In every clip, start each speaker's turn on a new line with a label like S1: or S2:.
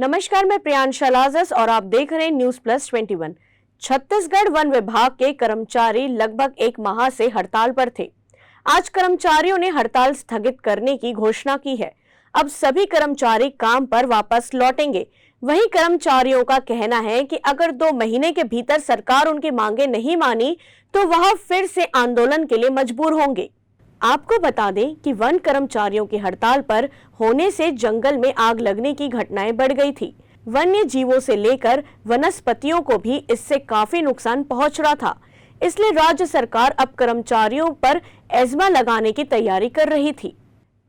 S1: नमस्कार, मैं प्रियांशा लाजस और आप देख रहे हैं न्यूज प्लस 21। छत्तीसगढ़ वन विभाग के कर्मचारी लगभग एक माह से हड़ताल पर थे। आज कर्मचारियों ने हड़ताल स्थगित करने की घोषणा की है। अब सभी कर्मचारी काम पर वापस लौटेंगे। वहीं कर्मचारियों का कहना है कि अगर 2 महीने के भीतर सरकार उनकी मांगे नहीं मानी तो वह फिर से आंदोलन के लिए मजबूर होंगे। आपको बता दें कि वन कर्मचारियों की हड़ताल पर होने से जंगल में आग लगने की घटनाएं बढ़ गई थी। वन्य जीवों से लेकर वनस्पतियों को भी इससे काफी नुकसान पहुंच रहा था। इसलिए राज्य सरकार अब कर्मचारियों पर एजमा लगाने की तैयारी कर रही थी।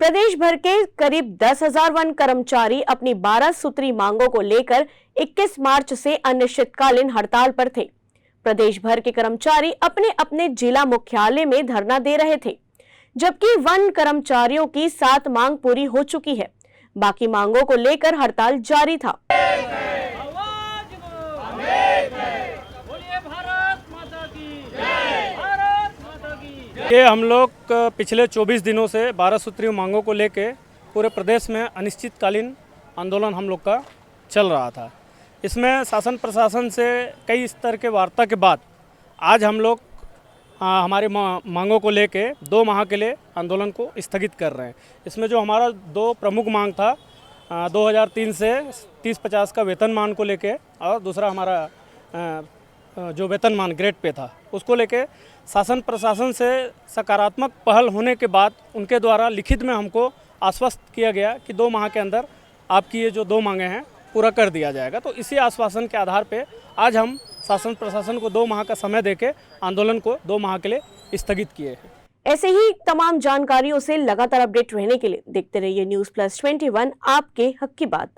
S1: प्रदेश भर के करीब 10,000 वन कर्मचारी अपनी 12 सूत्री मांगों को लेकर 21 मार्च से अनिश्चितकालीन हड़ताल पर थे। प्रदेश भर के कर्मचारी अपने अपने जिला मुख्यालय में धरना दे रहे थे, जबकि वन कर्मचारियों की 7 मांग पूरी हो चुकी है। बाकी मांगों को लेकर हड़ताल जारी था।
S2: ये हम लोग पिछले 24 दिनों से 12 सूत्रीय मांगों को लेके पूरे प्रदेश में अनिश्चितकालीन आंदोलन हम लोग का चल रहा था। इसमें शासन प्रशासन से कई स्तर के वार्ता के बाद आज हम लोग हमारी मांगों को लेके 2 माह के लिए आंदोलन को स्थगित कर रहे हैं। इसमें जो हमारा 2 प्रमुख मांग था 2003 से 30-50 का वेतनमान को लेके, और दूसरा हमारा जो वेतनमान ग्रेड पे था उसको लेके शासन प्रशासन से सकारात्मक पहल होने के बाद उनके द्वारा लिखित में हमको आश्वस्त किया गया कि 2 माह के अंदर आपकी ये जो 2 मांगे हैं पूरा कर दिया जाएगा। तो इसी आश्वासन के आधार पे आज हम शासन प्रशासन को 2 माह का समय देके आंदोलन को 2 माह के लिए स्थगित किए हैं।
S1: ऐसे ही तमाम जानकारियों से लगातार अपडेट रहने के लिए देखते रहिए न्यूज प्लस 21, आपके हक की बात।